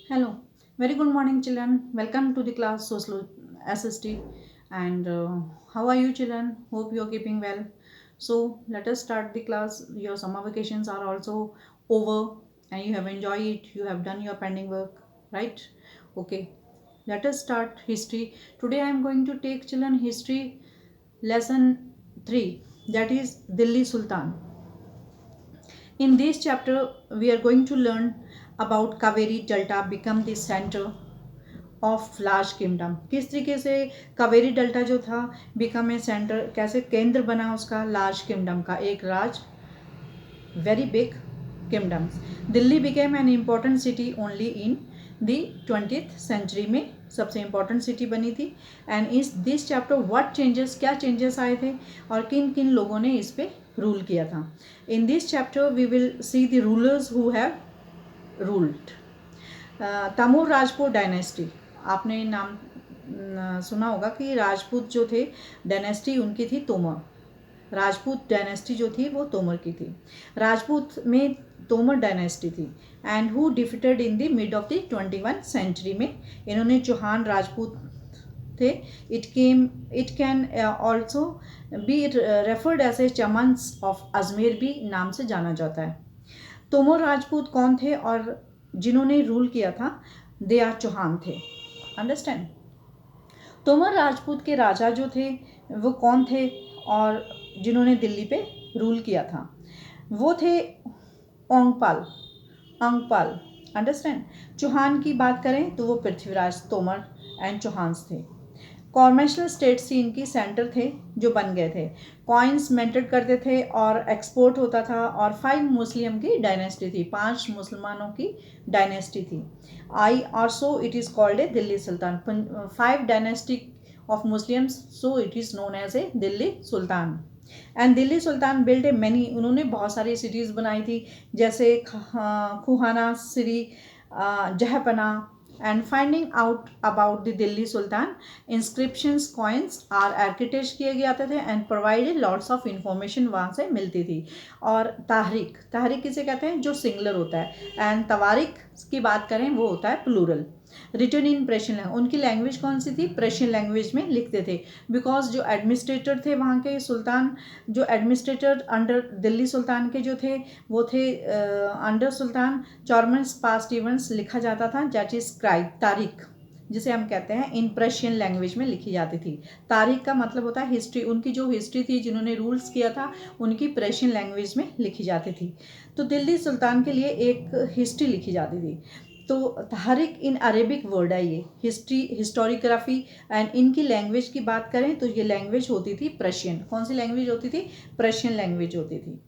Hello, very good morning, children. Welcome to the class Social SST. And how are you, children? Hope you are keeping well. So let us start the class. Your summer vacations are also over, and you have enjoyed it. You have done your pending work, right? Okay. Let us start history. Today I am going to take children history lesson 3, that is Delhi Sultan. In this chapter, we are going to learn about Kaveri Delta become the center of large kingdom. किस तरीके से Kaveri delta जो था become a centre, कैसे केंद्र बना उसका large kingdom का, एक राज very big kingdoms. Delhi became an important city only in the 20th century में सबसे इम्पॉर्टेंट सिटी बनी थी। एंड इस दिस चैप्टर व्हाट चेंजेस, क्या चेंजेस आए थे और किन किन लोगों ने इस पे रूल किया था। In this chapter we will see the rulers who have ruled. Timur Rajput dynasty, आपने नाम सुना होगा कि राजपूत जो थे डायनेस्टी उनकी थी तोमर। राजपूत डायनेस्टी जो थी वो तोमर की थी। राजपूत में तोमर डायनेस्टी थी and who defeated in the mid of the 21 century में इन्होंने चौहान राजपूत थे। It can also be referred as a चमन्स ऑफ अजमेर भी नाम से जाना जाता है। तोमर राजपूत कौन थे और जिन्होंने रूल किया था, दे आर चौहान थे। अंडरस्टैंड। तोमर राजपूत के राजा जो थे वो कौन थे और जिन्होंने दिल्ली पे रूल किया था, वो थे ओंगपाल। अंगपाल। अंडरस्टैंड। चौहान की बात करें तो वो पृथ्वीराज तोमर एंड चौहान्स थे। कॉमर्शियल स्टेट्स ही इनकी सेंटर थे जो बन गए थे। कॉइन्स मेंटेड करते थे और एक्सपोर्ट होता था। और 5 मुस्लिम की डायनेस्टी थी, 5 मुसलमानों की डायनेस्टी थी। आई और so it is called a Delhi sultan. 5 dynasty of Muslims, so it is known as a Delhi sultan. And Delhi sultan build a many, उन्होंने बहुत सारी सिटीज़ बनाई थी जैसे खुहाना सिरी, जहपना। And finding out about the Delhi sultan, inscriptions coins are architect किए जाते थे and provided lots of information वहाँ से मिलती थी। और ताहरीक, ताहरीक किसे कहते हैं, जो सिंगुलर होता है। एंड तवारीख की बात करें वो होता है प्लूरल। रिटर्न इन पर्शियन, उनकी लैंग्वेज कौन सी थी, पर्शियन लैंग्वेज में लिखते थे। बिकॉज जो एडमिनिस्ट्रेटर थे वहाँ के सुल्तान, जो एडमिनिस्ट्रेटर अंडर दिल्ली सुल्तान के जो थे वो थे अंडर सुल्तान चॉर्मन्स पास्ट इवेंट्स लिखा जाता था, दैट इज स्क्राइब, तारीख जिसे हम कहते हैं, इन पर्शियन लैंग्वेज में लिखी जाती थी। तारीख का मतलब होता है हिस्ट्री, उनकी जो हिस्ट्री थी जिन्होंने रूल्स किया था उनकी पर्शियन लैंग्वेज में लिखी जाती थी। तो दिल्ली सुल्तान के लिए एक हिस्ट्री लिखी जाती थी। तो तहरीक इन अरेबिक वर्ड है ये, हिस्ट्री हिस्टोरियोग्राफी। एंड इनकी लैंग्वेज की बात करें तो ये लैंग्वेज होती थी पर्शियन। कौन सी लैंग्वेज होती थी, पर्शियन लैंग्वेज होती थी।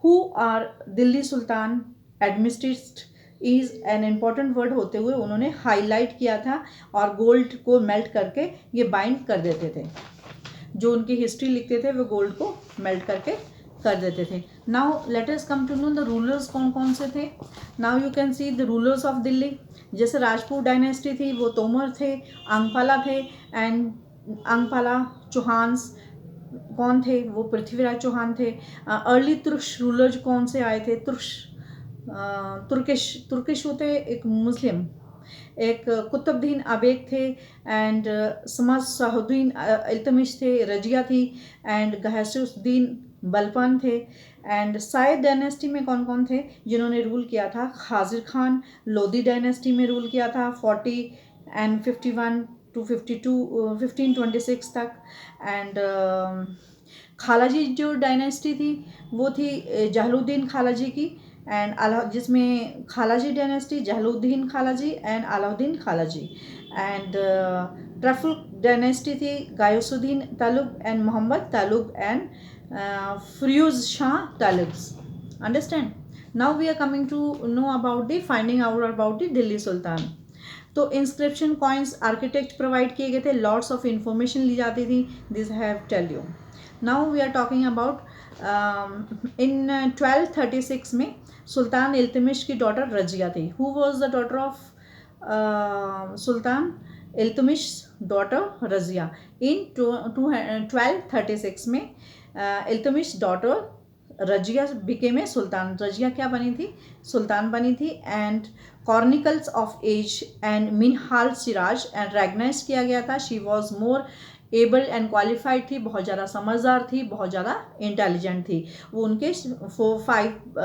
Who are Delhi sultan administrate is an important word होते हुए उन्होंने हाईलाइट किया था और गोल्ड को मेल्ट करके ये बाइंड कर देते थे। जो उनकी हिस्ट्री लिखते थे वो गोल्ड को मेल्ट करके कर देते थे। Now let us come to know the rulers कौन कौन से थे। Now you can see the rulers of Delhi. जैसे राजपूत डायनेस्टी थी वो तोमर थे, अंगपाला थे। एंड अंगपाला चौहान्स कौन थे, वो पृथ्वीराज चौहान थे। अर्ली तुर्क रूलर्स कौन से आए थे, तुर्किश, तुर्किश होते एक मुस्लिम, एक कुतुबुद्दीन अबेक थे। एंड समासुद्दीन इल्तमिश थे, रजिया थी। एंड गहसुद्दीन बलपन थे। एंड साइद डायनेस्टी में कौन कौन थे जिन्होंने रूल किया था, खाजिर खान लोधी डायनेस्टी में रूल किया था 40 एंड 51 टू 52 1526 तक। एंड खालाजी जो डायनेस्टी थी वो थी जहलुद्दीन खालाजी की। एंड जिसमें Khalji dynasty, Jalaluddin Khalji and Alauddin Khalji. And ट्रफल डायनेस्टी थी गायसुद्दीन तालुक एंड मोहम्मद तालुक एंड फिरोज शाह तालुक्स। Understand. Now we are coming to know about the finding out about the Delhi sultan. तो इंस्क्रिप्शन कॉइन्स आर्किटेक्ट प्रोवाइड किए गए थे, लॉट्स ऑफ इंफॉर्मेशन ली जाती थी, this have tell you. Now we are talking about in 1236 में sultan Iltutmish की daughter Razia थी। Who was the daughter of sultan Iltutmish, daughter Razia. In 1236 में Iltutmish daughter Razia became a sultan, Razia क्या बनी थी, सुल्तान बनी थी। And chronicles of age and Minhaj Siraj and recognise किया गया था। She was more able and qualified थी, बहुत ज़्यादा समझदार थी, बहुत ज़्यादा इंटेलिजेंट थी। वो उनके 4-5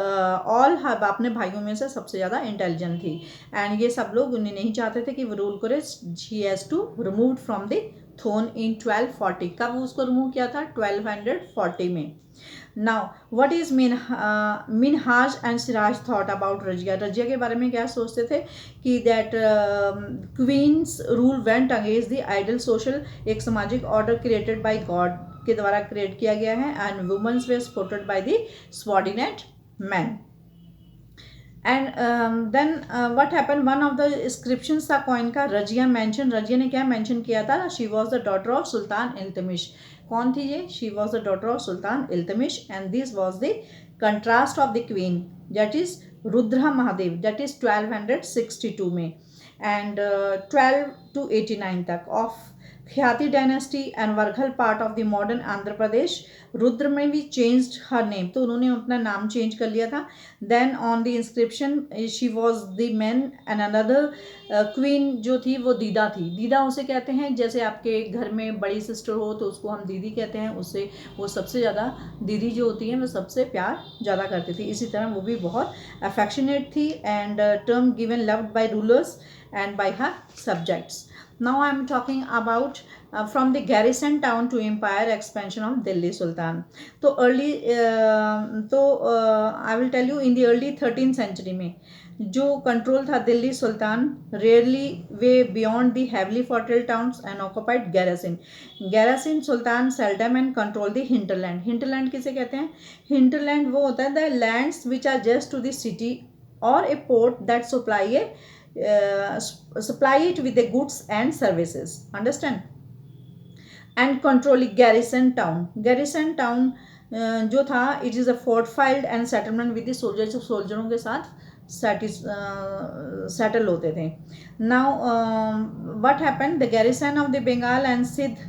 ऑल अपने भाइयों में से सबसे ज़्यादा इंटेलिजेंट थी। एंड ये सब लोग उन्हें नहीं चाहते थे कि वो रूल करे। She has to remove from the throne in 1240। कब उसको रिमूव किया था, 1240 में। Now what is Minhaj and Siraj thought about Razia, Razia के बारे में क्या सोचते थे कि that queens rule went against the ideal social, एक सामाजिक ऑर्डर क्रिएटेड बाय गॉड के द्वारा क्रिएट किया गया है। And women's were supported by the subordinate man. And then what happen, one of the inscriptions था कॉइन का, रजिया मेंशन, रजिया ने क्या मेंशन किया था, she was the daughter of sultan Iltutmish. कौन थी ये, she was the daughter of sultan Iltutmish. And this was the contrast of the queen that is Rudra Mahadev, that is 1262 में। एंड 12 to 89 तक ऑफ ख्याति डायनेस्टी एंड वर्घल part of the modern Andhra Pradesh. Rudra में भी changed her name, तो उन्होंने अपना नाम चेंज कर लिया था। Then on the inscription she was the man and another queen जो थी वो दीदा थी। दीदा उसे कहते हैं जैसे आपके घर में बड़ी सिस्टर हो तो उसको हम दीदी कहते हैं, उससे वो सबसे ज़्यादा दीदी जो होती है वो सबसे प्यार ज़्यादा करती थी। इसी तरह वो भी बहुत अफेक्शनेट थी and term given loved by rulers and bye her subjects. Now I am talking about from the garrison town to empire expansion of Delhi Sultan. तो early I will tell you in the early 13th century में जो control था Delhi sultan rarely were beyond the heavily fortified towns and occupied garrison. Garrison sultan seldom and control the hinterland. Hinterland किसे कहते हैं, hinterland वो होता है the lands which are just to the city और a port that supply it with the goods and services, understand, and control garrison town। garrison town जो था it is a fortified and settlement with the soldiers, सोल्जरों के साथ settle होते थे। now what happened, the garrison of the Bengal and Sindh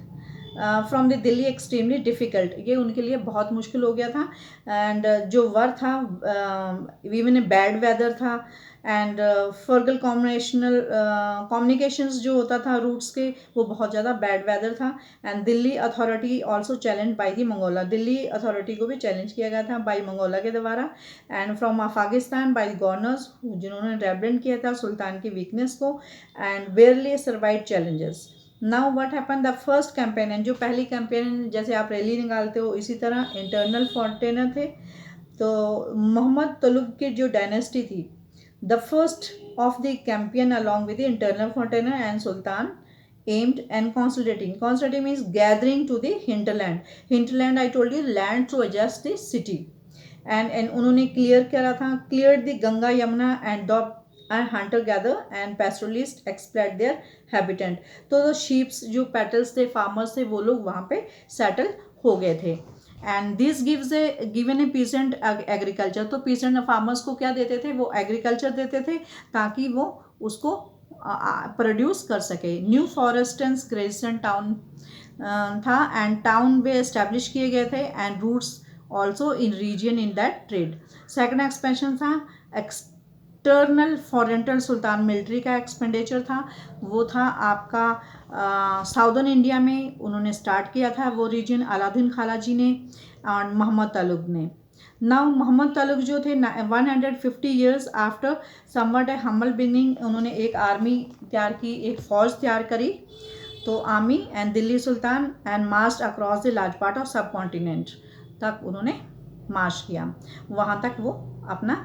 from the Delhi extremely difficult, ये उनके लिए बहुत मुश्किल हो गया था। एंड जो वर था इवन ए बैड वेदर था एंड फर्गल कम्युनिकेशंस जो होता था रूट्स के वो बहुत ज़्यादा बैड वेदर था। And Delhi authority also challenge by the Mongols, Delhi authority को भी चैलेंज किया गया था बाई मंगोला के द्वारा। And from Afghanistan by governors जिन्होंने रेबलेंट किया था सुल्तान की वीकनेस को and बेयरली survive challenges. Now what happen, the first campaign, जो पहली कैंपेन जैसे आप रैली निकालते हो इसी तरह इंटरनल फॉर्टेनर थे। तो मोहम्मद तुगलक की जो डायनेस्टी थी, the first of the campaign along with the internal फॉर्टेनर and sultan aimed and consolidating means gathering to the hinterland I told you land to adjust the city and उन्होंने क्लियर करा था, cleared the Ganga Yamuna and hunter gather and pastoralists exploit their habitat। तो sheeps जो petals थे farmers थे वो लोग वहाँ पे सेटल हो गए थे। And this given A pheasant agriculture, तो पीसेंट फार्मर्स को क्या देते थे, वो एग्रीकल्चर देते थे ताकि वो उसको प्रोड्यूस कर सके। न्यू फॉरेस्टेंस ग्रेसन टाउन था एंड टाउन वे एस्टेब्लिश किए गए थे and routes also in region in that trade. Second expansion था एक्सटर्नल फॉरेंटल सुल्तान मिलिट्री का एक्सपेंडिचर था, वो था आपका साउदर्न इंडिया में उन्होंने स्टार्ट किया था वो रीजन अलाउद्दीन खालजी ने और मोहम्मद तुगलक ने। नाउ मोहम्मद तुगलक जो थे 150 years आफ्टर समवट ए हम्बल बिगिनिंग उन्होंने एक आर्मी तैयार की, एक फ़ौज तैयार करी। तो army and Delhi sultan and March across the large part of सब कॉन्टिनेंट तक उन्होंने मार्च किया, वहाँ तक वो अपना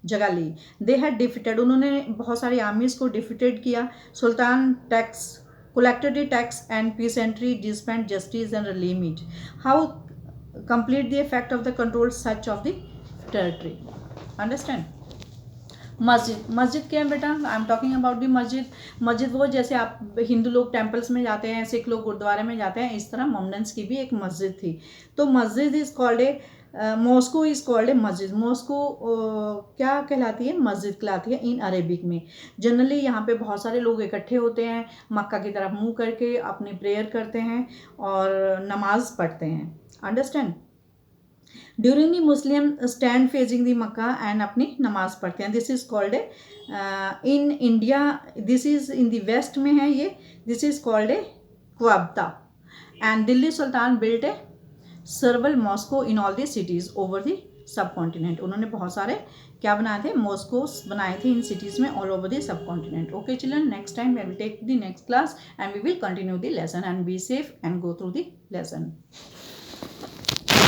जगह ली। दे हैड डिफीटेड, उन्होंने बहुत सारी आर्मीज़ को डिफीटेड किया। सुल्तान tax collected the tax and peasantry dispensed justice and relieved it. How complete the effect of the control such of the territory, understand। मस्जिद क्या है बेटा, I am talking about the मस्जिद वो जैसे आप हिंदू लोग टेम्पल्स में जाते हैं, सिख लोग गुरुद्वारे में जाते हैं, इस तरह मोमडन्स की भी एक मस्जिद थी। तो मस्जिद is called a Moscow is called ए मस्जिद। मॉस्को क्या कहलाती है? मस्जिद कहलाती है इन अरेबिक में। जनरली यहाँ पे बहुत सारे लोग इकट्ठे होते हैं, मक्का की तरफ मुंह करके अपनी प्रेयर करते हैं और नमाज पढ़ते हैं। Understand? During the Muslim stand facing the Mecca and अपनी नमाज पढ़ते हैं। This is called a in India, this is in the west में है ये, दिस इज़ कॉल्ड ए क्वाबता। And Delhi sultan built a several mosques in all the cities over the subcontinent. उन्होंने बहुत सारे क्या बनाए थे? मॉस्कोस बनाए थे इन सिटीज़ में all over the subcontinent. Okay children, next time we will take the next class and we will continue the lesson and be safe and go through the lesson.